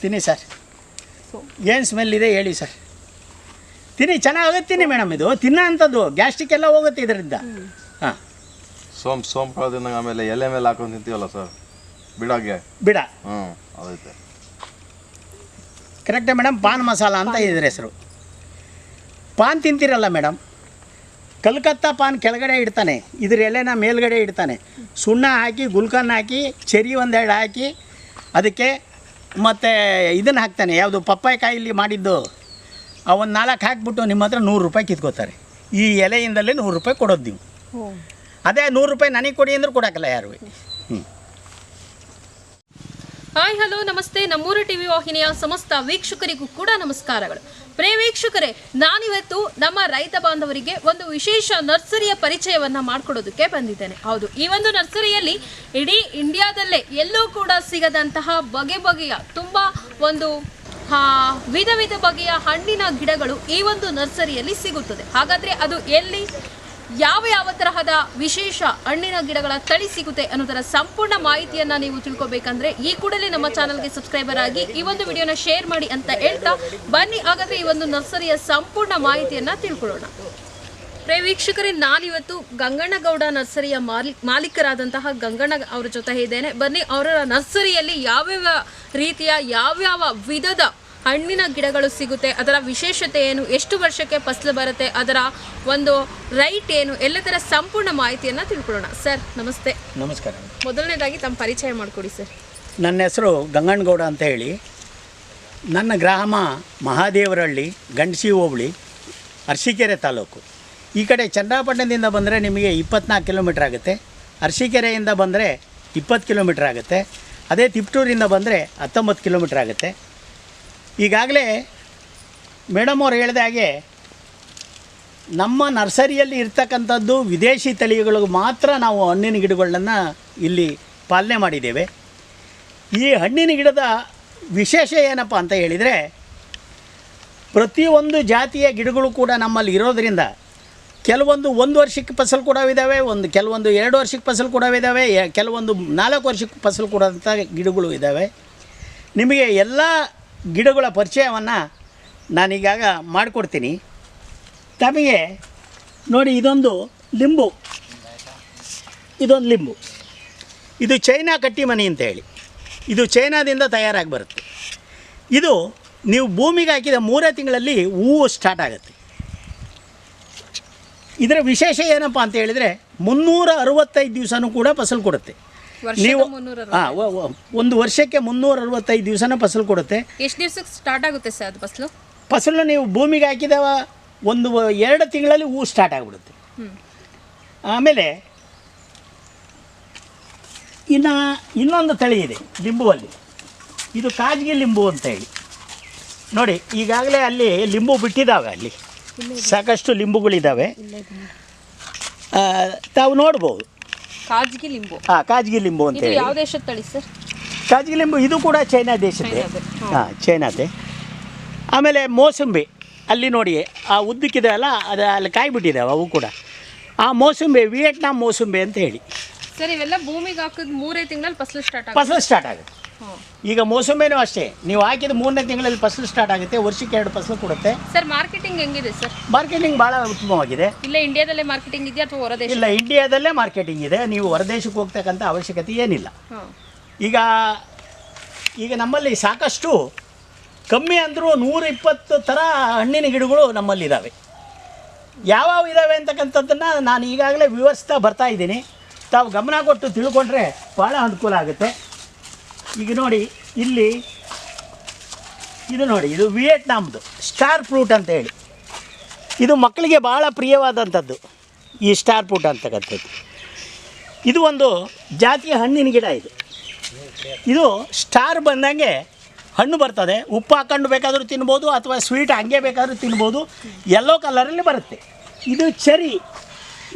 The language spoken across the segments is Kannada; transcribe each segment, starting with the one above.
ತಿನ್ನಿ ಸರ್. ಏನು ಸ್ಮೆಲ್ ಇದೆ ಹೇಳಿ ಸರ್. ತಿನ್ನಿ, ಚೆನ್ನಾಗುತ್ತೆ ತಿನ್ನಿ ಮೇಡಮ್. ಇದು ತಿನ್ನೋ ಅಂಥದ್ದು, ಗ್ಯಾಸ್ಟ್ರಿಕ್ ಎಲ್ಲ ಹೋಗುತ್ತೆ ಇದರಿಂದ. ಹಾಂ, ಸೋಂಪು ಕಳೆದಿಂದ ಆಮೇಲೆ ಎಲೆ ಮೇಲೆ ಹಾಕೊಂಡು ತಿಂತೀವಲ್ಲ ಸರ್, ಬಿಡಾಗೆ ಬಿಡ. ಅದೈತೆ ಕರೆಕ್ಟೇ ಮೇಡಮ್. ಪಾನ್ ಮಸಾಲ ಅಂತ ಇದ್ರ ಹೆಸರು. ಪಾನ್ ತಿಂತೀರಲ್ಲ ಮೇಡಮ್, ಕಲ್ಕತ್ತಾ ಪಾನ್ ಕೆಳಗಡೆ ಇಡ್ತಾನೆ, ಇದ್ರ ಎಲೆನ ಮೇಲ್ಗಡೆ ಇಡ್ತಾನೆ. ಸುಣ್ಣ ಹಾಕಿ, ಗುಲ್ಕನ್ ಹಾಕಿ, ಚೆರಿ ಒಂದೆರಡು ಹಾಕಿ, ಅದಕ್ಕೆ ಮತ್ತು ಇದನ್ನು ಹಾಕ್ತಾನೆ, ಯಾವುದು ಪಪ್ಪಾಯಿ ಕಾಯಿಲಿ ಮಾಡಿದ್ದು, ಒಂದು 4 ಹಾಕ್ಬಿಟ್ಟು ನಿಮ್ಮ ಹತ್ರ 100 ರೂಪಾಯಿ ಕಿತ್ಕೋತಾರೆ. ಈ ಎಲೆಯಿಂದಲೇ 100 ರೂಪಾಯಿ ಕೊಡೋದು ನೀವು. ಅದೇ 100 ರೂಪಾಯಿ ನನಗೆ ಕೊಡಿ ಅಂದ್ರೆ ಕೊಡೋಕ್ಕಲ್ಲ ಯಾರು. ಹಾಯ್, ಹಲೋ, ನಮಸ್ತೆ. ನಮ್ಮೂರು ಟಿವಿ ವಾಹಿನಿಯ ಸಮಸ್ತ ವೀಕ್ಷಕರಿಗೂ ಕೂಡ ನಮಸ್ಕಾರಗಳು. ಪ್ರಿಯ ವೀಕ್ಷಕರೇ, ನಾನಿವತ್ತು ನಮ್ಮ ರೈತ ಬಾಂಧವರಿಗೆ ಒಂದು ವಿಶೇಷ ನರ್ಸರಿಯ ಪರಿಚಯವನ್ನು ಮಾಡಿಕೊಡೋದಕ್ಕೆ ಬಂದಿದ್ದೇನೆ. ಹೌದು, ಈ ಒಂದು ನರ್ಸರಿಯಲ್ಲಿ ಇಡೀ ಇಂಡಿಯಾದಲ್ಲೇ ಎಲ್ಲೂ ಕೂಡ ಸಿಗದಂತಹ ಬಗೆ ಬಗೆಯ ತುಂಬ ಒಂದು ವಿಧ ವಿಧ ಬಗೆಯ ಹಣ್ಣಿನ ಗಿಡಗಳು ಈ ಒಂದು ನರ್ಸರಿಯಲ್ಲಿ ಸಿಗುತ್ತದೆ. ಹಾಗಾದರೆ ಅದು ಎಲ್ಲಿ, ಯಾವ ತರಹದ ವಿಶೇಷ ಹಣ್ಣಿನ ಗಿಡಗಳ ತಳಿ ಸಿಗುತ್ತೆ ಅನ್ನೋದರ ಸಂಪೂರ್ಣ ಮಾಹಿತಿಯನ್ನು ನೀವು ತಿಳ್ಕೊಬೇಕಂದ್ರೆ ಈ ಕೂಡಲೇ ನಮ್ಮ ಚಾನಲ್ಗೆ ಸಬ್ಸ್ಕ್ರೈಬರ್ ಆಗಿ ಈ ಒಂದು ವಿಡಿಯೋನ ಶೇರ್ ಮಾಡಿ ಅಂತ ಹೇಳ್ತಾ ಬನ್ನಿ. ಹಾಗಾದರೆ ಈ ಒಂದು ನರ್ಸರಿಯ ಸಂಪೂರ್ಣ ಮಾಹಿತಿಯನ್ನು ತಿಳ್ಕೊಳ್ಳೋಣ. ಪ್ರಿಯ ವೀಕ್ಷಕರೇ, ನಾನಿವತ್ತು ಗಂಗಣ್ಣಗೌಡ ನರ್ಸರಿಯ ಮಾಲೀಕರಾದಂತಹ ಗಂಗಣ್ಣ ಅವರ ಜೊತೆ ಇದ್ದೇನೆ. ಬನ್ನಿ, ಅವರ ನರ್ಸರಿಯಲ್ಲಿ ಯಾವ್ಯಾವ ರೀತಿಯ ಯಾವ್ಯಾವ ವಿಧದ ಹಣ್ಣಿನ ಗಿಡಗಳು ಸಿಗುತ್ತೆ, ಅದರ ವಿಶೇಷತೆ ಏನು, ಎಷ್ಟು ವರ್ಷಕ್ಕೆ ಫಸಲು ಬರುತ್ತೆ, ಅದರ ಒಂದು ರೈಟ್ ಏನು, ಎಲ್ಲದರ ಸಂಪೂರ್ಣ ಮಾಹಿತಿಯನ್ನು ತಿಳ್ಕೊಳ್ಳೋಣ. ಸರ್ ನಮಸ್ತೆ. ನಮಸ್ಕಾರ. ಮೊದಲನೇದಾಗಿ ತಮ್ಮ ಪರಿಚಯ ಮಾಡಿಕೊಡಿ ಸರ್. ನನ್ನ ಹೆಸರು ಗಂಗಣ್ಣಗೌಡ ಅಂತ ಹೇಳಿ. ನನ್ನ ಗ್ರಾಮ ಮಹಾದೇವರಹಳ್ಳಿ, ಗಂಡಸಿ ಹೋಬಳಿ, ಅರಸೀಕೆರೆ ತಾಲೂಕು. ಈ ಕಡೆ ಚನ್ನರಾಯಪಟ್ಟಣದಿಂದ ಬಂದರೆ ನಿಮಗೆ 24 ಕಿಲೋಮೀಟ್ರ್ ಆಗುತ್ತೆ. ಅರಸೀಕೆರೆಯಿಂದ ಬಂದರೆ 20 ಕಿಲೋಮೀಟ್ರ್ ಆಗುತ್ತೆ. ಅದೇ ತಿಪ್ಟೂರಿಂದ ಬಂದರೆ 19 ಕಿಲೋಮೀಟ್ರ್ ಆಗುತ್ತೆ. ಈಗಾಗಲೇ ಮೇಡಮ್ ಅವ್ರು ಹೇಳಿದ ಹಾಗೆ ನಮ್ಮ ನರ್ಸರಿಯಲ್ಲಿ ಇರ್ತಕ್ಕಂಥದ್ದು ವಿದೇಶಿ ತಳಿಗಳಿಗೆ ಮಾತ್ರ ನಾವು ಹಣ್ಣಿನ ಗಿಡಗಳನ್ನು ಇಲ್ಲಿ ಪಾಲನೆ ಮಾಡಿದ್ದೇವೆ. ಈ ಹಣ್ಣಿನ ಗಿಡದ ವಿಶೇಷ ಏನಪ್ಪ ಅಂತ ಹೇಳಿದರೆ, ಪ್ರತಿಯೊಂದು ಜಾತಿಯ ಗಿಡಗಳು ಕೂಡ ನಮ್ಮಲ್ಲಿ ಇರೋದರಿಂದ ಕೆಲವೊಂದು 1 ವರ್ಷಕ್ಕೆ ಫಸಲು ಕೊಡೋವಿದ್ದಾವೆ, ಕೆಲವೊಂದು 2 ವರ್ಷಕ್ಕೆ ಫಸಲು ಕೊಡೋವಿದ್ದಾವೆ, ಕೆಲವೊಂದು 4 ವರ್ಷಕ್ಕೆ ಫಸಲು ಕೊಡೋಂಥ ಗಿಡಗಳು ಇದ್ದಾವೆ. ನಿಮಗೆ ಎಲ್ಲ ಗಿಡಗಳ ಪರಿಚಯವನ್ನು ನಾನೀಗಾಗ ಮಾಡಿಕೊಡ್ತೀನಿ. ತಮಗೆ ನೋಡಿ, ಇದೊಂದು ಲಿಂಬು, ಇದು ಚೈನಾ ಕಟ್ಟಿ ಮನಿ ಅಂತ ಹೇಳಿ, ಇದು ಚೈನಾದಿಂದ ತಯಾರಾಗಿ ಬರುತ್ತೆ. ಇದು ನೀವು ಭೂಮಿಗೆ ಹಾಕಿದ 3 ತಿಂಗಳಲ್ಲಿ ಹೂವು ಸ್ಟಾರ್ಟ್ ಆಗುತ್ತೆ. ಇದರ ವಿಶೇಷ ಏನಪ್ಪ ಅಂತ ಹೇಳಿದರೆ 365 ದಿವಸನೂ ಕೂಡ ಫಸಲು ಕೊಡುತ್ತೆ. ನೀವು ಒಂದು ವರ್ಷಕ್ಕೆ 365 ದಿವಸನ ಫಸಲು ಕೊಡುತ್ತೆ. ಎಷ್ಟು ದಿವಸಕ್ಕೆ ಸ್ಟಾರ್ಟ್ ಆಗುತ್ತೆ ಸರ್ ಅದು ಫಸಲು? ಫಸಲು ನೀವು ಭೂಮಿಗೆ ಹಾಕಿದ 1-2 ತಿಂಗಳಲ್ಲಿ ಹೂ ಸ್ಟಾರ್ಟ್ ಆಗಿಬಿಡುತ್ತೆ. ಆಮೇಲೆ ಇನ್ನೊಂದು ತಳಿ ಇದೆ ಲಿಂಬುವಲ್ಲಿ, ಇದು ಕಾಜ್ಗಿ ಲಿಂಬು ಅಂತ ಹೇಳಿ. ನೋಡಿ, ಈಗಾಗಲೇ ಅಲ್ಲಿ ಲಿಂಬು ಬಿಟ್ಟಿದ್ದಾವೆ, ಅಲ್ಲಿ ಸಾಕಷ್ಟು ಲಿಂಬುಗಳಿದ್ದಾವೆ, ತಾವು ನೋಡ್ಬೋದು. ಕಾಜ್ಗಿ ಲಿಂಬು. ಕಾಜ್ಗಿ ಲಿಂಬು ಅಂತ ಹೇಳಿ. ಯಾವ ದೇಶದ ತಳಿ ಸರ್? ಕಾಜ್ಗಿ ಲಿಂಬು ಇದು ಕೂಡ ಚೈನಾ ದೇಶದ್ದೇ. ಚೈನಾದೆ. ಆಮೇಲೆ ಮೋಸಂಬಿ, ಅಲ್ಲಿ ನೋಡಿ ಆ ಉದ್ದಕ್ಕಿದೆ ಅಲ್ಲ, ಅದು ಅಲ್ಲಿ ಕಾಯಿ ಬಿಟ್ಟಿದ್ದಾವೆ ಅವು ಕೂಡ. ಆ ಮೋಸಂಬಿ ವಿಯೆಟ್ನಾಂ ಮೋಸಂಬಿ ಅಂತ ಹೇಳಿ. ಸರ್, ಇವೆಲ್ಲ ಭೂಮಿಗೆ ಹಾಕಿದ 3 ತಿಂಗಳಲ್ಲಿ ಫಸಲು ಸ್ಟಾರ್ಟ್ ಆಗುತ್ತೆ. ಈಗ ಮೋಸಂಬಿನೂ ಅಷ್ಟೇ, ನೀವು ಹಾಕಿದ 3ನೇ ತಿಂಗಳಲ್ಲಿ ಫಸಲು ಸ್ಟಾರ್ಟ್ ಆಗುತ್ತೆ, ವರ್ಷಕ್ಕೆ 2 ಫಸಲು ಕೊಡುತ್ತೆ. ಸರ್, ಮಾರ್ಕೆಟಿಂಗ್ ಹೆಂಗಿದೆ ಸರ್? ಮಾರ್ಕೆಟಿಂಗ್ ಭಾಳ ಉತ್ತಮವಾಗಿದೆ. ಇಲ್ಲ ಇಂಡಿಯಾದಲ್ಲೇ ಮಾರ್ಕೆಟಿಂಗ್ ಇದೆಯಾ ಅಥವಾ ಹೊರದೇಶ? ಇಲ್ಲ, ಇಂಡಿಯಾದಲ್ಲೇ ಮಾರ್ಕೆಟಿಂಗ್ ಇದೆ. ನೀವು ಹೊರದೇಶಕ್ಕೆ ಹೋಗ್ತಕ್ಕಂಥ ಅವಶ್ಯಕತೆ ಏನಿಲ್ಲ. ಈಗ ನಮ್ಮಲ್ಲಿ ಸಾಕಷ್ಟು ಕಮ್ಮಿ ಅಂದರೂ 120 ಥರ ಹಣ್ಣಿನ ಗಿಡಗಳು ನಮ್ಮಲ್ಲಿದ್ದಾವೆ. ಯಾವ್ಯಾವ ಇದ್ದಾವೆ ಅಂತಕ್ಕಂಥದ್ದನ್ನು ನಾನು ಈಗಾಗಲೇ ವಿವರಿಸ್ತಾ ಬರ್ತಾ ಇದ್ದೀನಿ. ತಾವು ಗಮನ ಕೊಟ್ಟು ತಿಳ್ಕೊಂಡ್ರೆ ಭಾಳ ಅನುಕೂಲ ಆಗುತ್ತೆ. ಈಗ ನೋಡಿ, ಇದು ನೋಡಿ, ಇದು ವಿಯೆಟ್ನಾಮ್ದು ಸ್ಟಾರ್ ಫ್ರೂಟ್ ಅಂತ ಹೇಳಿ. ಇದು ಮಕ್ಕಳಿಗೆ ಭಾಳ ಪ್ರಿಯವಾದಂಥದ್ದು ಈ ಸ್ಟಾರ್ ಫ್ರೂಟ್ ಅಂತಕ್ಕಂಥದ್ದು. ಇದು ಒಂದು ಜಾತಿಯ ಹಣ್ಣಿನ ಗಿಡ. ಇದು ಸ್ಟಾರ್ ಬಂದಂಗೆ ಹಣ್ಣು ಬರ್ತದೆ. ಉಪ್ಪು ಹಾಕೊಂಡು ಬೇಕಾದರೂ ತಿನ್ಬೋದು, ಅಥವಾ ಸ್ವೀಟ್ ಹಂಗೆ ಬೇಕಾದರೂ ತಿನ್ಬೋದು. ಯೆಲ್ಲೋ ಕಲರಲ್ಲಿ ಬರುತ್ತೆ. ಇದು ಚೆರಿ,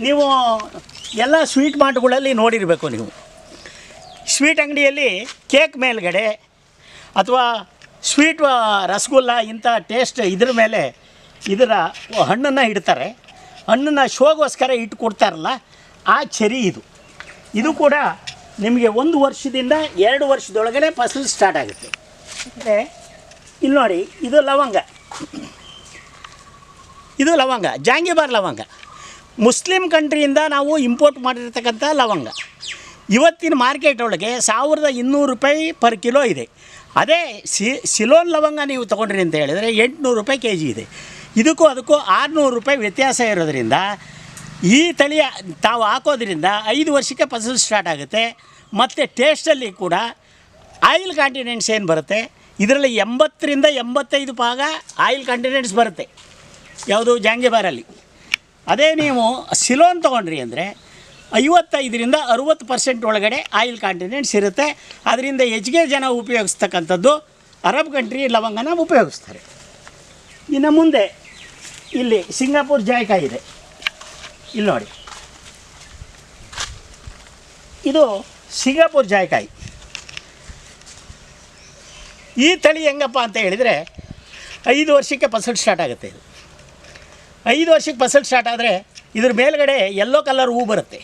ನೀವು ಎಲ್ಲ ಸ್ವೀಟ್ ಮಾರ್ಟ್ಗಳಲ್ಲಿ ನೋಡಿರಬೇಕು. ನೀವು ಸ್ವೀಟ್ ಅಂಗಡಿಯಲ್ಲಿ ಕೇಕ್ ಮೇಲ್ಗಡೆ ಅಥವಾ ಸ್ವೀಟ್ ರಸಗುಲ್ಲ ಇಂಥ ಟೇಸ್ಟ್ ಇದ್ರ ಮೇಲೆ ಇದರ ಹಣ್ಣನ್ನು ಇಡ್ತಾರೆ. ಹಣ್ಣನ್ನು ಶೋಗೋಸ್ಕರ ಇಟ್ಟು ಕೊಡ್ತಾರಲ್ಲ, ಆ ಚೆರಿ ಇದು ಕೂಡ ನಿಮಗೆ 1 ವರ್ಷದಿಂದ 2 ವರ್ಷದೊಳಗಡೆ ಫಸಲು ಸ್ಟಾರ್ಟ್ ಆಗುತ್ತೆ. ಇಲ್ಲಿ ನೋಡಿ, ಇದು ಲವಂಗ, ಇದು ಲವಂಗ, ಜಾಂಗಿಬಾರ್ ಲವಂಗ. ಮುಸ್ಲಿಂ ಕಂಟ್ರಿಯಿಂದ ನಾವು ಇಂಪೋರ್ಟ್ ಮಾಡಿರ್ತಕ್ಕಂಥ ಲವಂಗ. ಇವತ್ತಿನ ಮಾರ್ಕೆಟ್ ಒಳಗೆ 1200 ರೂಪಾಯಿ ಪರ್ ಕಿಲೋ ಇದೆ. ಅದೇ ಸಿಲೋನ್ ಲವಂಗ ನೀವು ತೊಗೊಂಡ್ರಿ ಅಂತ ಹೇಳಿದರೆ 800 ರೂಪಾಯಿ ಕೆ ಜಿ ಇದೆ. ಇದಕ್ಕೂ ಅದಕ್ಕೂ 600 ರೂಪಾಯಿ ವ್ಯತ್ಯಾಸ ಇರೋದ್ರಿಂದ ಈ ತಳಿ ತಾವು ಹಾಕೋದ್ರಿಂದ 5 ವರ್ಷಕ್ಕೆ ಫಸಲು ಸ್ಟಾರ್ಟ್ ಆಗುತ್ತೆ. ಮತ್ತು ಟೇಸ್ಟಲ್ಲಿ ಕೂಡ ಆಯಿಲ್ ಕಾಂಟಿನೆಂಟ್ಸ್ ಏನು ಬರುತ್ತೆ, ಇದರಲ್ಲಿ 80ರಿಂದ 85 ಭಾಗ ಆಯಿಲ್ ಕಾಂಟಿನೆಂಟ್ಸ್ ಬರುತ್ತೆ. ಯಾವುದು ಜಾಂಗಿಬಾರಲ್ಲಿ. ಅದೇ ನೀವು ಸಿಲೋನ್ ತೊಗೊಂಡ್ರಿ ಅಂದರೆ 55ರಿಂದ 60% ಒಳಗಡೆ ಆಯಿಲ್ ಕಾಂಟಿನೆಂಟ್ಸ್ ಇರುತ್ತೆ. ಅದರಿಂದ ಹೆಚ್ಚಿಗೆ ಜನ ಉಪಯೋಗಿಸ್ತಕ್ಕಂಥದ್ದು ಅರಬ್ ಕಂಟ್ರಿ ಲವಂಗನ ಉಪಯೋಗಿಸ್ತಾರೆ. ಇನ್ನು ಮುಂದೆ ಇಲ್ಲಿ ಸಿಂಗಾಪುರ್ ಜಾಯ್ಕಾಯಿ ಇದೆ. ಇಲ್ಲಿ ನೋಡಿ, ಇದು ಸಿಂಗಾಪುರ್ ಜಾಯ್ಕಾಯಿ. ಈ ತಳಿ ಹೆಂಗಪ್ಪ ಅಂತ ಹೇಳಿದರೆ 5 ವರ್ಷಕ್ಕೆ ಫಸಲು ಸ್ಟಾರ್ಟ್ ಆಗುತ್ತೆ. ಇದು 5 ವರ್ಷಕ್ಕೆ ಫಸಲು ಸ್ಟಾರ್ಟ್ ಆದರೆ ಇದ್ರ ಮೇಲ್ಗಡೆ ಯೆಲ್ಲೋ ಕಲರ್ ಹೂ ಬರುತ್ತೆ.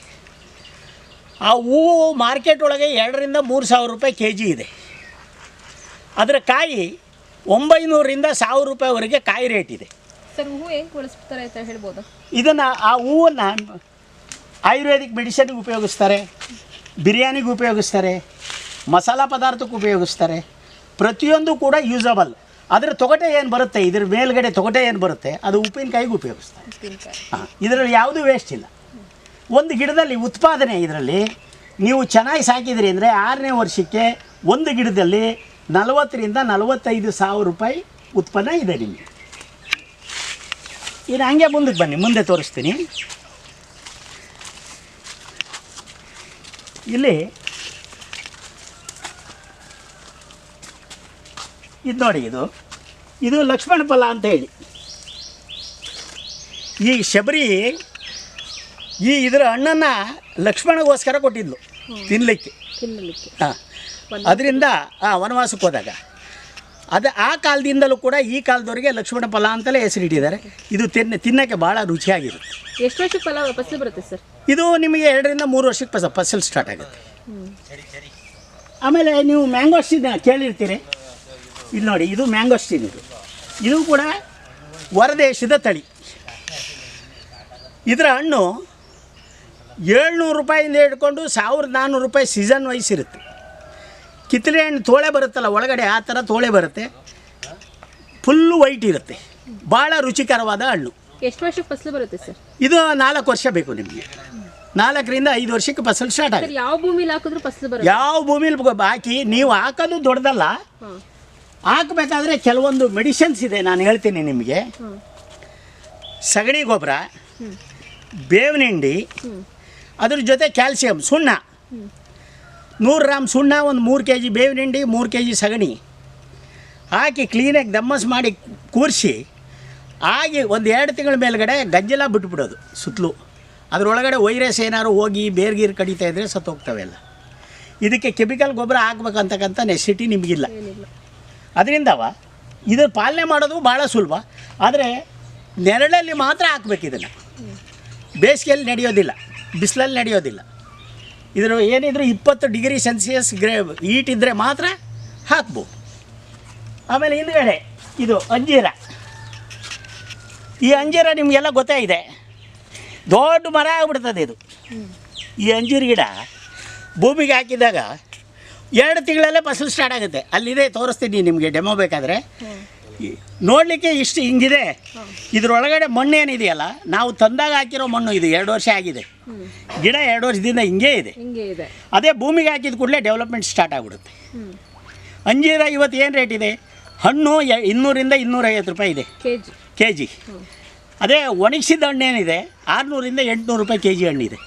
ಆ ಹೂವು ಮಾರ್ಕೆಟ್ ಒಳಗೆ 2ರಿಂದ 3 ಸಾವಿರ ರೂಪಾಯಿ ಕೆ ಜಿ ಇದೆ. ಅದರ ಕಾಯಿ 900ರಿಂದ 1000 ರೂಪಾಯಿವರೆಗೆ ಕಾಯಿ ರೇಟ್ ಇದೆ. ಸರ್, ಹೂವು ಹೆಂಗೆ ಬಳಸ್ತಾರೆ ಅಂತ ಹೇಳ್ಬೋದು? ಇದನ್ನು ಆ ಹೂವನ್ನು ಆಯುರ್ವೇದಿಕ್ ಮೆಡಿಸನ್ಗೆ ಉಪಯೋಗಿಸ್ತಾರೆ, ಬಿರಿಯಾನಿಗೆ ಉಪಯೋಗಿಸ್ತಾರೆ, ಮಸಾಲ ಪದಾರ್ಥಕ್ಕೆ ಉಪಯೋಗಿಸ್ತಾರೆ. ಪ್ರತಿಯೊಂದು ಕೂಡ ಯೂಸಬಲ್. ಅದರ ತೊಗಟೆ ಏನು ಬರುತ್ತೆ, ಇದ್ರ ಮೇಲ್ಗಡೆ ತೊಗಟೆ ಏನು ಬರುತ್ತೆ, ಅದು ಉಪ್ಪಿನಕಾಯಿಗೆ ಉಪಯೋಗಿಸ್ತಾರೆ. ಹಾಂ, ಇದರಲ್ಲಿ ಯಾವುದೂ ವೇಸ್ಟ್ ಇಲ್ಲ. ಒಂದು ಗಿಡದಲ್ಲಿ ಉತ್ಪಾದನೆ ಇದರಲ್ಲಿ ನೀವು ಚೆನ್ನಾಗಿ ಸಾಕಿದ್ರಿ ಅಂದರೆ 6ನೇ ವರ್ಷಕ್ಕೆ ಒಂದು ಗಿಡದಲ್ಲಿ 40ರಿಂದ 45 ಸಾವಿರ ರೂಪಾಯಿ ಉತ್ಪನ್ನ ಇದೆ ನಿಮಗೆ. ಇನ್ನು ಹಂಗೆ ಮುಂದಕ್ಕೆ ಬನ್ನಿ, ಮುಂದೆ ತೋರಿಸ್ತೀನಿ. ಇಲ್ಲಿ ಇದು ನೋಡಿ, ಇದು ಲಕ್ಷ್ಮಣ ಫಲ ಅಂತ ಹೇಳಿ. ಈ ಶಬರಿ ಇದರ ಹಣ್ಣನ್ನು ಲಕ್ಷ್ಮಣಗೋಸ್ಕರ ಕೊಟ್ಟಿದ್ಲು ತಿನ್ನಲಿಕ್ಕೆ. ಹಾಂ, ಅದರಿಂದ ವನವಾಸಕ್ಕೆ ಹೋದಾಗ ಆ ಕಾಲದಿಂದಲೂ ಕೂಡ ಈ ಕಾಲದವರೆಗೆ ಲಕ್ಷ್ಮಣ ಫಲ ಅಂತಲೇ ಹೆಸರಿಟ್ಟಿದ್ದಾರೆ. ಇದು ತಿನ್ನೋಕ್ಕೆ ಭಾಳ ರುಚಿಯಾಗಿರುತ್ತೆ. ಎಷ್ಟು ವರ್ಷಕ್ಕೆ ಫಸಲು ಬರುತ್ತೆ ಸರ್? ಇದು ನಿಮಗೆ 2ರಿಂದ 3 ವರ್ಷಕ್ಕೆ ಫಸಲು ಸ್ಟಾರ್ಟ್ ಆಗುತ್ತೆ. ಆಮೇಲೆ ನೀವು ಮ್ಯಾಂಗೋಸ್ಟಿನ್ ಕೇಳಿರ್ತೀರಿ. ಇಲ್ಲಿ ನೋಡಿ, ಇದು ಮ್ಯಾಂಗೋಸ್ಟಿನ್. ಇದು ಕೂಡ ಹೊರದೇಶದ ತಳಿ. ಇದರ ಹಣ್ಣು 700 ರೂಪಾಯಿಂದ ಹಿಡ್ಕೊಂಡು 1400 ರೂಪಾಯಿ ಸೀಸನ್ ವೈಸ್ ಇರುತ್ತೆ. ಕಿತ್ತಳೆ ಹಣ್ಣು ತೋಳೆ ಬರುತ್ತಲ್ಲ ಒಳಗಡೆ, ಆ ಥರ ತೋಳೆ ಬರುತ್ತೆ. ಫುಲ್ಲು ವೈಟ್ ಇರುತ್ತೆ. ಭಾಳ ರುಚಿಕರವಾದ ಹಣ್ಣು. ಎಷ್ಟು ವರ್ಷಕ್ಕೆ ಫಸಲು ಬರುತ್ತೆ ಸರ್? ಇದು 4 ವರ್ಷ ಬೇಕು ನಿಮಗೆ. 4ರಿಂದ 5 ವರ್ಷಕ್ಕೆ ಫಸಲು ಸ್ಟಾರ್ಟ್ ಆಗುತ್ತೆ. ಯಾವ ಭೂಮಿಲಿ ಹಾಕಿದ್ರು ಫಸಲು ಬರುತ್ತೆ? ಯಾವ ಭೂಮಿಲಿ ಹಾಕಿ, ನೀವು ಹಾಕೋದು ದೊಡ್ಡದಲ್ಲ. ಹಾಕಬೇಕಾದ್ರೆ ಕೆಲವೊಂದು ಮೆಡಿಸಿನ್ಸ್ ಇದೆ, ನಾನು ಹೇಳ್ತೀನಿ ನಿಮಗೆ. ಸಗಣಿ ಗೊಬ್ಬರ, ಬೇವಿನ ಹಿಂಡಿ, ಅದ್ರ ಜೊತೆ ಕ್ಯಾಲ್ಸಿಯಂ, ಸುಣ್ಣ, 100 ಗ್ರಾಮ್ ಸುಣ್ಣ, ಒಂದು 3 kg ಬೇವಿನ ಹಿಂಡಿ, 3 kg ಸಗಣಿ ಹಾಕಿ ಕ್ಲೀನಾಗಿ ದಮ್ಮಸ್ ಮಾಡಿ ಕೂರಿಸಿ ಆಗಿ ಒಂದು 2 ತಿಂಗಳ ಮೇಲ್ಗಡೆ ಗಂಜಲ ಬಿಟ್ಬಿಡೋದು ಸುತ್ತಲೂ. ಅದರೊಳಗಡೆ ವೈರಸ್ ಏನಾದ್ರು ಹೋಗಿ ಬೇರ್ಗೀರು ಕಡಿತಾ ಇದ್ದರೆ ಸತ್ತು ಹೋಗ್ತವೆ ಎಲ್ಲ. ಇದಕ್ಕೆ ಕೆಮಿಕಲ್ ಗೊಬ್ಬರ ಹಾಕ್ಬೇಕಂತಕ್ಕಂಥ ನೆಸಿಟಿ ನಿಮಗಿಲ್ಲ. ಅದರಿಂದವ ಇದು ಪಾಲನೆ ಮಾಡೋದು ಭಾಳ ಸುಲಭ. ಆದರೆ ನೆರಳಲ್ಲಿ ಮಾತ್ರ ಹಾಕ್ಬೇಕು. ಇದನ್ನು ಬೇಸಿಗೆಯಲ್ಲಿ ನಡೆಯೋದಿಲ್ಲ, ಬಿಸಿಲಲ್ಲಿ ನಡೆಯೋದಿಲ್ಲ. ಇದರ ಏನಿದ್ರು 20 ಡಿಗ್ರಿ ಸೆಲ್ಸಿಯಸ್ ಹೀಟ್ ಇದ್ದರೆ ಮಾತ್ರ ಹಾಕ್ಬೋದು. ಆಮೇಲೆ ಹಿಂದುಗಡೆ ಇದು ಅಂಜೀರ. ಈ ಅಂಜೀರ ನಿಮಗೆಲ್ಲ ಗೊತ್ತೇ ಇದೆ, ದೊಡ್ಡ ಮರ ಆಗ್ಬಿಡ್ತದೆ ಇದು. ಈ ಅಂಜೀರ ಗಿಡ ಭೂಮಿಗೆ ಹಾಕಿದಾಗ 2 ತಿಂಗಳಲ್ಲೇ ಫಸಲು ಸ್ಟಾರ್ಟ್ ಆಗುತ್ತೆ. ಅಲ್ಲಿದೆ, ತೋರಿಸ್ತೀನಿ ನಿಮಗೆ ಡೆಮೋ ಬೇಕಾದರೆ. ನೋಡಲಿಕ್ಕೆ ಇಷ್ಟು ಹಿಂಗಿದೆ. ಇದರೊಳಗಡೆ ಮಣ್ಣು ಏನಿದೆಯಲ್ಲ, ನಾವು ತಂದಾಗ ಹಾಕಿರೋ ಮಣ್ಣು ಇದು. 2 ವರ್ಷ ಆಗಿದೆ, ಗಿಡ 2 ವರ್ಷದಿಂದ ಹಿಂಗೇ ಇದೆ. ಅದೇ ಭೂಮಿಗೆ ಹಾಕಿದ ಕೂಡಲೇ ಡೆವಲಪ್ಮೆಂಟ್ ಸ್ಟಾರ್ಟ್ ಆಗಿಬಿಡುತ್ತೆ. ಅಂಜೀರ ಇವತ್ತು ಏನು ರೇಟ್ ಇದೆ? ಹಣ್ಣು 200ರಿಂದ 250 ರೂಪಾಯಿ ಇದೆ ಕೆ ಜಿ. ಅದೇ ಒಣಗಿಸಿದ ಹಣ್ಣು ಏನಿದೆ 600ರಿಂದ 800 ರೂಪಾಯಿ ಕೆ ಜಿ ಹಣ್ಣಿದೆ.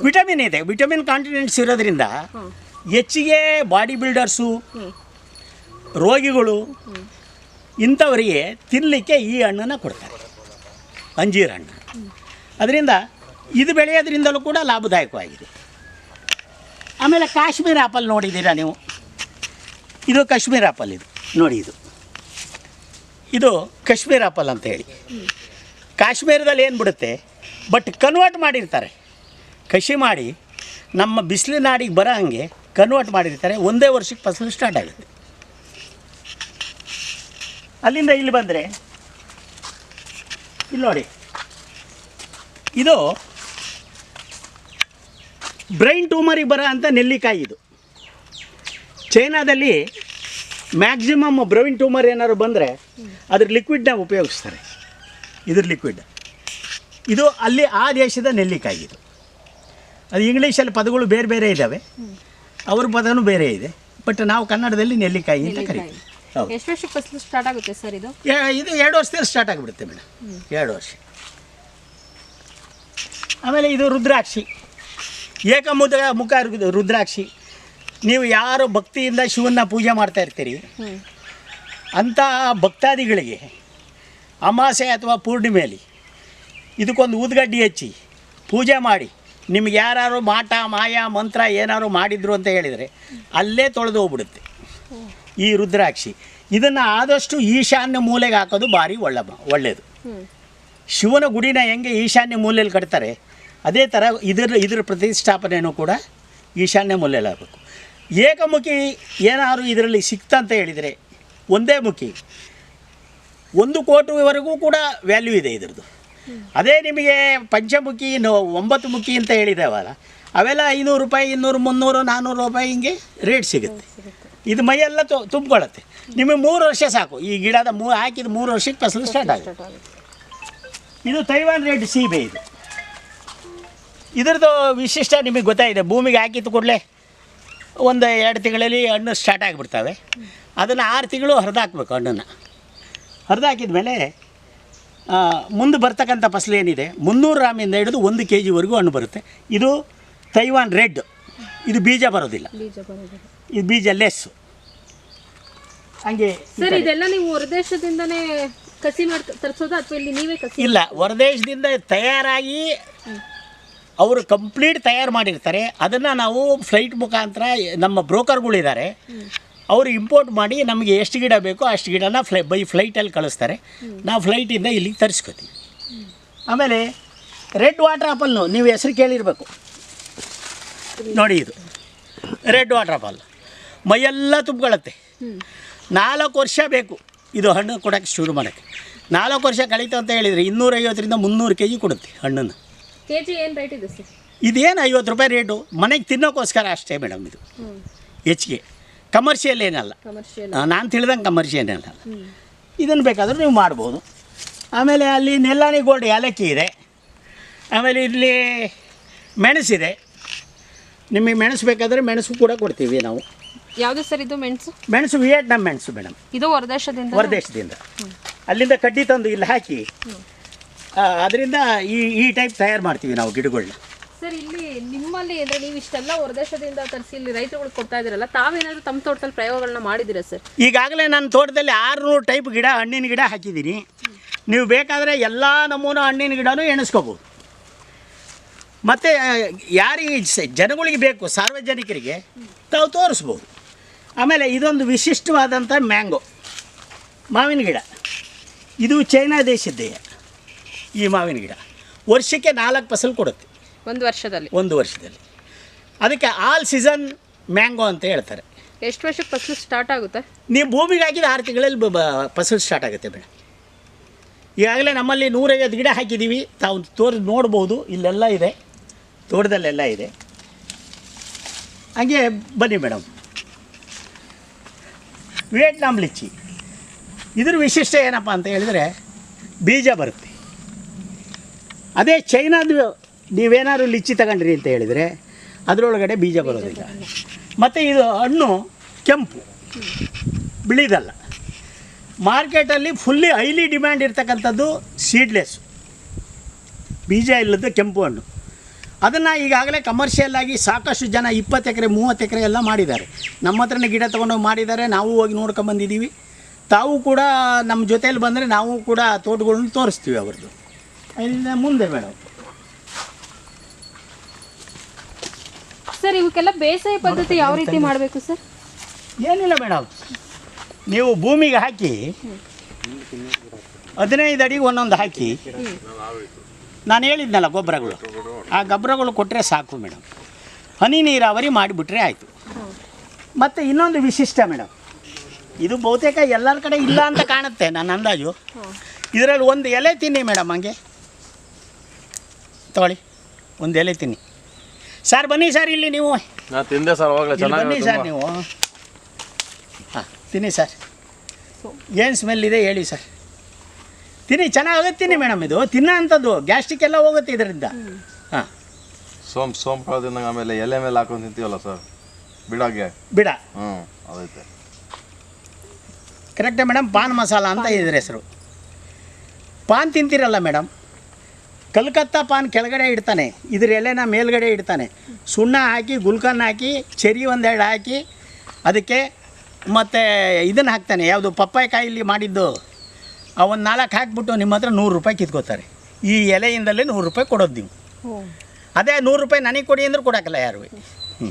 ವಿಟಮಿನ್ ಇದೆ, ವಿಟಮಿನ್ ಕಾಂಟಿನೆಂಟ್ಸ್ ಇರೋದ್ರಿಂದ ಹೆಚ್ಚಿಗೆ ಬಾಡಿ ಬಿಲ್ಡರ್ಸು, ರೋಗಿಗಳು ಇಂಥವರಿಗೆ ತಿನ್ನಲಿಕ್ಕೆ ಈ ಹಣ್ಣನ್ನು ಕೊಡ್ತಾರೆ, ಅಂಜೀರ ಹಣ್ಣು. ಅದರಿಂದ ಇದು ಬೆಳೆಯೋದ್ರಿಂದಲೂ ಕೂಡ ಲಾಭದಾಯಕವಾಗಿದೆ. ಆಮೇಲೆ ಕಾಶ್ಮೀರ ಆಪಲ್ ನೋಡಿದ್ದೀರಾ ನೀವು? ಇದು ಕಾಶ್ಮೀರ ಆಪಲ್. ಇದು ನೋಡಿ, ಇದು ಕಾಶ್ಮೀರ ಆಪಲ್ ಅಂತ ಹೇಳಿ. ಕಾಶ್ಮೀರದಲ್ಲಿ ಏನು ಬಿಡುತ್ತೆ, ಬಟ್ ಕನ್ವರ್ಟ್ ಮಾಡಿರ್ತಾರೆ, ಕಸಿ ಮಾಡಿ ನಮ್ಮ ಬಿಸಿಲಿನ ನಾಡಿಗೆ ಬರೋ ಹಾಗೆ ಕನ್ವರ್ಟ್ ಮಾಡಿರ್ತಾರೆ. 1 ವರ್ಷಕ್ಕೆ ಫಸಲು ಸ್ಟಾರ್ಟ್ ಆಗುತ್ತೆ. ಅಲ್ಲಿಂದ ಇಲ್ಲಿ ಬಂದರೆ ಇಲ್ಲಿ ನೋಡಿ, ಇದು ಬ್ರೈನ್ ಟ್ಯೂಮರಿಗೆ ಬರೋ ಅಂಥ ನೆಲ್ಲಿಕಾಯಿ. ಇದು ಚೈನಾದಲ್ಲಿ ಮ್ಯಾಕ್ಸಿಮಮ್ ಬ್ರೈನ್ ಟ್ಯೂಮರ್ ಏನಾದ್ರು ಬಂದರೆ ಅದ್ರ ಲಿಕ್ವಿಡ್ನ ಉಪಯೋಗಿಸ್ತಾರೆ. ಇದ್ರ ಲಿಕ್ವಿಡ್ ಇದು ಅಲ್ಲಿ ಆ ದೇಶದ ನೆಲ್ಲಿಕಾಯಿ. ಇದು ಅದು ಇಂಗ್ಲೀಷಲ್ಲಿ ಪದಗಳು ಬೇರೆ ಬೇರೆ ಇದ್ದಾವೆ, ಅವ್ರ ಪದನೂ ಬೇರೆ ಇದೆ, ಬಟ್ ನಾವು ಕನ್ನಡದಲ್ಲಿ ನೆಲ್ಲಿಕಾಯಿ ಅಂತ ಕರಿತೀವಿ. ಹೌದು. ಎಷ್ಟು ವರ್ಷಕ್ಕೆ ಫಸಲು ಸ್ಟಾರ್ಟ್ ಆಗುತ್ತೆ ಸರ್ ಇದು? ಇದು 2 ವರ್ಷದಲ್ಲಿ ಸ್ಟಾರ್ಟ್ ಆಗಿಬಿಡುತ್ತೆ ಮೇಡಮ್, 2 ವರ್ಷ. ಆಮೇಲೆ ಇದು ರುದ್ರಾಕ್ಷಿ, ಮುಖ ರುದ್ರಾಕ್ಷಿ. ನೀವು ಯಾರು ಭಕ್ತಿಯಿಂದ ಶಿವನ್ನ ಪೂಜೆ ಮಾಡ್ತಾ ಇರ್ತೀರಿ ಅಂಥ ಭಕ್ತಾದಿಗಳಿಗೆ ಅಮಾಸೆ ಅಥವಾ ಪೂರ್ಣಿಮೆಯಲ್ಲಿ ಇದಕ್ಕೊಂದು ಊದ್ಗಡ್ಡಿ ಹಚ್ಚಿ ಪೂಜೆ ಮಾಡಿ, ನಿಮ್ಗೆ ಯಾರು ಮಾಟ ಮಾಯ ಮಂತ್ರ ಏನಾರು ಮಾಡಿದ್ರು ಅಂತ ಹೇಳಿದರೆ ಅಲ್ಲೇ ತೊಳೆದು ಹೋಗ್ಬಿಡುತ್ತೆ ಈ ರುದ್ರಾಕ್ಷಿ. ಇದನ್ನು ಆದಷ್ಟು ಈಶಾನ್ಯ ಮೂಲೆಗೆ ಹಾಕೋದು ಭಾರಿ ಒಳ್ಳೆಯದು. ಶಿವನ ಗುಡಿನ ಹೆಂಗೆ ಈಶಾನ್ಯ ಮೂಲೆಯಲ್ಲಿ ಕಟ್ತಾರೆ ಅದೇ ಥರ ಇದರ ಪ್ರತಿಷ್ಠಾಪನೆಯೂ ಕೂಡ ಈಶಾನ್ಯ ಮೂಲೆಯಲ್ಲಿ ಆಗಬೇಕು. ಏಕಮುಖಿ ಏನಾದ್ರು ಇದರಲ್ಲಿ ಸಿಕ್ತಂತ ಹೇಳಿದರೆ, ಒಂದೇ ಮುಖಿ 1 ಕೋಟಿವರೆಗೂ ಕೂಡ ವ್ಯಾಲ್ಯೂ ಇದೆ ಇದ್ರದ್ದು. ಅದೇ ನಿಮಗೆ ಪಂಚಮುಖಿ 9 ಮುಖಿ ಅಂತ ಹೇಳಿದ್ದೇವಲ್ಲ, ಅವೆಲ್ಲ 500 ರೂಪಾಯಿ, 200, 300, 400 ರೂಪಾಯಿ ಹಿಂಗೆ ರೇಟ್ ಸಿಗುತ್ತೆ. ಇದು ಮೈಯೆಲ್ಲ ತುಂಬಿಕೊಳ್ಳುತ್ತೆ. ನಿಮಗೆ 3 ವರ್ಷ ಸಾಕು. ಈ ಗಿಡದ ಹಾಕಿದ 3 ವರ್ಷಕ್ಕೆ ಫಸಲು ಸ್ಟಾರ್ಟ್ ಆಗುತ್ತೆ. ಇದು ತೈವಾನ್ ರೆಡ್ ಸೀಬೆ. ಇದ್ರದ್ದು ವಿಶಿಷ್ಟ ನಿಮಗೆ ಗೊತ್ತಾಗಿದೆ. ಭೂಮಿಗೆ ಹಾಕಿದ ಕೂಡಲೇ ಒಂದು 2 ತಿಂಗಳಲ್ಲಿ ಹಣ್ಣು ಸ್ಟಾರ್ಟ್ ಆಗಿಬಿಡ್ತವೆ. ಅದನ್ನು 6 ತಿಂಗಳು ಹರಿದಾಕಬೇಕು. ಹಣ್ಣನ್ನು ಹರಿದಾಕಿದ ಮೇಲೆ ಮುಂದೆ ಬರ್ತಕ್ಕಂಥ ಫಸಲು ಏನಿದೆ 300 ಗ್ರಾಮಿಂದ ಹಿಡಿದು 1 kg ಹಣ್ಣು ಬರುತ್ತೆ. ಇದು ತೈವಾನ್ ರೆಡ್. ಇದು ಬೀಜ ಬರೋದಿಲ್ಲ, ಇದು ಬೀಜ ಲೆಸ್ಸು. ಹಂಗೆ ಸರ್ ಇದೆಲ್ಲ ನೀವು ಹೊರದೇಶದಿಂದನೇ ಕಸಿ ಮಾಡಿ ತರಿಸೋದು ಅಥವಾ ಇಲ್ಲಿ ನೀವೇ ಕಸಿ? ಇಲ್ಲ, ಹೊರದೇಶದಿಂದ ತಯಾರಾಗಿ ಅವರು ಕಂಪ್ಲೀಟ್ ತಯಾರು ಮಾಡಿರ್ತಾರೆ. ಅದನ್ನು ನಾವು ಫ್ಲೈಟ್ ಮುಖಾಂತರ ನಮ್ಮ ಬ್ರೋಕರ್ಗಳಿದ್ದಾರೆ, ಅವರು ಇಂಪೋರ್ಟ್ ಮಾಡಿ ನಮಗೆ ಎಷ್ಟು ಗಿಡ ಬೇಕೋ ಅಷ್ಟು ಗಿಡನ ಬೈ ಫ್ಲೈಟಲ್ಲಿ ಕಳಿಸ್ತಾರೆ. ನಾವು ಫ್ಲೈಟಿಂದ ಇಲ್ಲಿಗೆ ತರಿಸ್ಕೊತೀವಿ. ಆಮೇಲೆ ರೆಡ್ ವಾಟರ್ ಆಪಲ್ನು ನೀವು ಹೆಸರು ಕೇಳಿರಬೇಕು ನೋಡಿ. ಇದು ರೆಡ್ ವಾಟರ್ ಆಪಲ್ ಮೈಯೆಲ್ಲ ತುಂಬಿಕೊಳ್ಳುತ್ತೆ. 4 ವರ್ಷ ಬೇಕು ಇದು ಹಣ್ಣು ಕೊಡೋಕ್ಕೆ ಶುರು ಮಾಡೋಕ್ಕೆ. 4 ವರ್ಷ ಕಳೀತು ಅಂತ ಹೇಳಿದರೆ 250ರಿಂದ 300 kg ಕೊಡುತ್ತೆ ಹಣ್ಣನ್ನು. ಕೆಜಿ ಏನು ರೇಟ್ ಇದೆ ಸರ್? ಇದೇನು 50 ರೂಪಾಯಿ ರೇಟು, ಮನೆಗೆ ತಿನ್ನೋಕ್ಕೋಸ್ಕರ ಅಷ್ಟೇ ಮೇಡಮ್. ಇದು ಹೆಚ್ಚಿಗೆ ಕಮರ್ಷಿಯಲ್ ಏನಲ್ಲ, ನಾನು ತಿಳಿದಂಗೆ ಕಮರ್ಷಿಯಲ್ ಏನಲ್ಲ. ಇದನ್ನು ಬೇಕಾದರೂ ನೀವು ಮಾಡ್ಬೋದು. ಆಮೇಲೆ ಅಲ್ಲಿ ನೆಲ್ಲಾನಿ ಗೋಲ್ಡ್ ಏಲಕ್ಕಿ ಇದೆ. ಆಮೇಲೆ ಇಲ್ಲಿ ಮೆಣಸಿದೆ. ನಿಮಗೆ ಮೆಣಸು ಬೇಕಾದರೆ ಮೆಣಸು ಕೂಡ ಕೊಡ್ತೀವಿ ನಾವು. ಯಾವುದು ಸರ್ ಇದು ಮೆಣಸು? ಮೆಣಸು ವಿಯೆಟ್ನಾಂ ಮೆಣಸು ಮೇಡಮ್. ಇದು ಹೊರದೇಶದಿಂದ ಅಲ್ಲಿಂದ ಕಡ್ಡಿ ತಂದು ಇಲ್ಲಿ ಹಾಕಿ ಅದರಿಂದ ಈ ಟೈಪ್ ತಯಾರು ಮಾಡ್ತೀವಿ ನಾವು ಗಿಡಗಳನ್ನ. ಸರ್ ಇಲ್ಲಿ ನಿಮ್ಮಲ್ಲಿ ಅಂದರೆ ನೀವು ಇಷ್ಟೆಲ್ಲ ಹೊರದೇಶದಿಂದ ತರಿಸಿ ಇಲ್ಲಿ ರೈತರುಗಳು ಕೊಡ್ತಾ ಇದ್ದೀರಲ್ಲ, ತಾವೇನಾದರೂ ತಮ್ಮ ತೋಟದಲ್ಲಿ ಪ್ರಯೋಗಗಳನ್ನ ಮಾಡಿದ್ದೀರಾ ಸರ್? ಈಗಾಗಲೇ ನನ್ನ ತೋಟದಲ್ಲಿ 600 ಟೈಪ್ ಗಿಡ, ಹಣ್ಣಿನ ಗಿಡ ಹಾಕಿದ್ದೀನಿ. ನೀವು ಬೇಕಾದರೆ ಎಲ್ಲ ನಮೂನ ಹಣ್ಣಿನ ಗಿಡನೂ ಎಣಿಸ್ಕೋಬೋದು. ಮತ್ತು ಯಾರಿಗೆ ಜನಗಳಿಗೆ ಬೇಕು, ಸಾರ್ವಜನಿಕರಿಗೆ ತಾವು ತೋರಿಸ್ಬೋದು. ಆಮೇಲೆ ಇದೊಂದು ವಿಶಿಷ್ಟವಾದಂಥ ಮ್ಯಾಂಗೋ ಮಾವಿನ ಗಿಡ. ಇದು ಚೈನಾ ದೇಶದ್ದೇ ಈ ಮಾವಿನ ಗಿಡ. ವರ್ಷಕ್ಕೆ 4 ಫಸಲು ಕೊಡುತ್ತೆ ಒಂದು ವರ್ಷದಲ್ಲಿ. ಅದಕ್ಕೆ ಆಲ್ ಸೀಸನ್ ಮ್ಯಾಂಗೋ ಅಂತ ಹೇಳ್ತಾರೆ. ಎಷ್ಟು ವರ್ಷಕ್ಕೆ ಫಸಲು ಸ್ಟಾರ್ಟ್ ಆಗುತ್ತೆ? ನೀವು ಭೂಮಿಗೆ ಹಾಕಿದ 6 ತಿಂಗಳಲ್ಲಿ ಫಸಲು ಸ್ಟಾರ್ಟ್ ಆಗುತ್ತೆ ಮೇಡಮ್. ಈಗಾಗಲೇ ನಮ್ಮಲ್ಲಿ 150 ಗಿಡ ಹಾಕಿದ್ದೀವಿ. ತಾವು ನೋಡ್ಬೋದು, ಇಲ್ಲೆಲ್ಲ ಇದೆ, ತೋಟದಲ್ಲೆಲ್ಲ ಇದೆ. ಹಾಗೆ ಬನ್ನಿ ಮೇಡಮ್. ವಿಯೆಟ್ನಾಂ ಲಿಚ್ಚಿ, ಇದ್ರ ವಿಶಿಷ್ಟ ಏನಪ್ಪ ಅಂತ ಹೇಳಿದರೆ ಬೀಜ ಬರುತ್ತೆ. ಅದೇ ಚೈನಾದ ನೀವೇನಾದ್ರು ಲಿಚ್ಚಿ ತಗೊಂಡ್ರಿ ಅಂತ ಹೇಳಿದರೆ ಅದರೊಳಗಡೆ ಬೀಜ ಬರೋದಿಲ್ಲ. ಮತ್ತು ಇದು ಹಣ್ಣು ಕೆಂಪು, ಬಿಳಿದಲ್ಲ. ಮಾರ್ಕೆಟಲ್ಲಿ ಫುಲ್ಲಿ ಹೈಲಿ ಡಿಮ್ಯಾಂಡ್ ಇರ್ತಕ್ಕಂಥದ್ದು ಸೀಡ್ಲೆಸ್, ಬೀಜ ಇಲ್ಲದ ಕೆಂಪು ಹಣ್ಣು. ಅದನ್ನು ಈಗಾಗಲೇ ಕಮರ್ಷಿಯಲ್ಲಾಗಿ ಸಾಕಷ್ಟು ಜನ 20 ಎಕರೆ 30 ಎಕರೆ ಎಲ್ಲ ಮಾಡಿದ್ದಾರೆ. ನಮ್ಮ ಹತ್ರನೇ ಗಿಡ ತೊಗೊಂಡೋಗಿ ಮಾಡಿದ್ದಾರೆ. ನಾವು ಹೋಗಿ ನೋಡ್ಕೊಂಬಂದಿದ್ದೀವಿ. ತಾವು ಕೂಡ ನಮ್ಮ ಜೊತೆಯಲ್ಲಿ ಬಂದರೆ ನಾವು ಕೂಡ ತೋಟಗಳನ್ನ ತೋರಿಸ್ತೀವಿ ಅವ್ರದ್ದು. ಇಲ್ಲಿಂದ ಮುಂದೆ ಮೇಡಮ್ ಸರ್, ಇವಕ್ಕೆಲ್ಲ ಬೇಸಾಯ ಪದ್ಧತಿ ಯಾವ ರೀತಿ ಮಾಡಬೇಕು ಸರ್? ಏನಿಲ್ಲ ಮೇಡಮ್, ನೀವು ಭೂಮಿಗೆ ಹಾಕಿ 15 ಅಡಿಗೆ ಒಂದೊಂದು ಹಾಕಿ, ನಾನು ಹೇಳಿದ್ನಲ್ಲ ಗೊಬ್ಬರಗಳು, ಆ ಗೊಬ್ಬರಗಳು ಕೊಟ್ಟರೆ ಸಾಕು ಮೇಡಮ್. ಹನಿ ನೀರಾವರಿ ಮಾಡಿಬಿಟ್ರೆ ಆಯಿತು. ಮತ್ತು ಇನ್ನೊಂದು ವಿಶಿಷ್ಟ ಮೇಡಮ್, ಇದು ಬಹುತೇಕ ಎಲ್ಲರ ಕಡೆ ಇಲ್ಲ ಅಂತ ಕಾಣುತ್ತೆ ನನ್ನ ಅಂದಾಜು. ಇದರಲ್ಲಿ ಒಂದು ಎಲೆ ತಿನ್ನಿ ಮೇಡಮ್, ಹಂಗೆ ತಗೊಳ್ಳಿ, ಒಂದು ಎಲೆ ತಿನ್ನಿ. ಸರ್ ಬನ್ನಿ ಸರ್, ಇಲ್ಲಿ ನೀವು ನಾನು ತಿಂದೆ ಸರ್ ಅವಾಗಲೇ, ಇಲ್ಲಿ ಬನ್ನಿ ಚೆನ್ನಾಗಿ ಸರ್ ನೀವು. ಹಾಂ ತಿನ್ನಿ ಸರ್, ಏನು ಸ್ಮೆಲ್ ಇದೆ ಹೇಳಿ ಸರ್. ತಿನ್ನಿ, ಚೆನ್ನಾಗುತ್ತೆ ತಿನ್ನಿ ಮೇಡಮ್. ಇದು ತಿನ್ನೋ ಅಂಥದ್ದು, ಗ್ಯಾಸ್ಟ್ರಿಕ್ ಎಲ್ಲ ಹೋಗುತ್ತೆ ಇದರಿಂದ. ಹಾಂ ಸೋಂಪು ಕಾಳು ತಿಂದಂಗೆ ಆಮೇಲೆ ಎಲೆ ಮೇಲೆ ಹಾಕೊಂಡು ತಿಂತೀವಲ್ಲ ಸರ್, ಬಿಡಾಗೆ. ಬಿಡ, ಹ್ಞೂ ಅದೈತೆ ಕರೆಕ್ಟೇ ಮೇಡಮ್. ಪಾನ್ ಮಸಾಲ ಅಂತ ಇದ್ರ ಹೆಸರು. ಪಾನ್ ತಿಂತೀರಲ್ಲ ಮೇಡಮ್, ಕಲ್ಕತ್ತಾ ಪಾನ್ ಕೆಳಗಡೆ ಇಡ್ತಾನೆ, ಇದ್ರ ಎಲೆನ ಮೇಲ್ಗಡೆ ಇಡ್ತಾನೆ. ಸುಣ್ಣ ಹಾಕಿ, ಗುಲ್ಕನ್ ಹಾಕಿ, ಚೆರಿ ಒಂದೆರಡು ಹಾಕಿ, ಅದಕ್ಕೆ ಮತ್ತು ಇದನ್ನು ಹಾಕ್ತಾನೆ, ಯಾವುದು ಪಪ್ಪಾಯಿ ಕಾಯಿಲಿ ಮಾಡಿದ್ದು, ಒಂದು 4 ಹಾಕ್ಬಿಟ್ಟು ನಿಮ್ಮ ಹತ್ರ 100 ರೂಪಾಯಿ ಕಿತ್ಕೋತಾರೆ. ಈ ಎಲೆಯಿಂದಲೇ 100 ರೂಪಾಯಿ ಕೊಡೋದು ನೀವು. ಅದೇ 100 ರೂಪಾಯಿ ನನಗೆ ಕೊಡಿ ಅಂದ್ರೆ ಕೊಡೋಕ್ಕಲ್ಲ ಯಾರು. ಹ್ಞೂ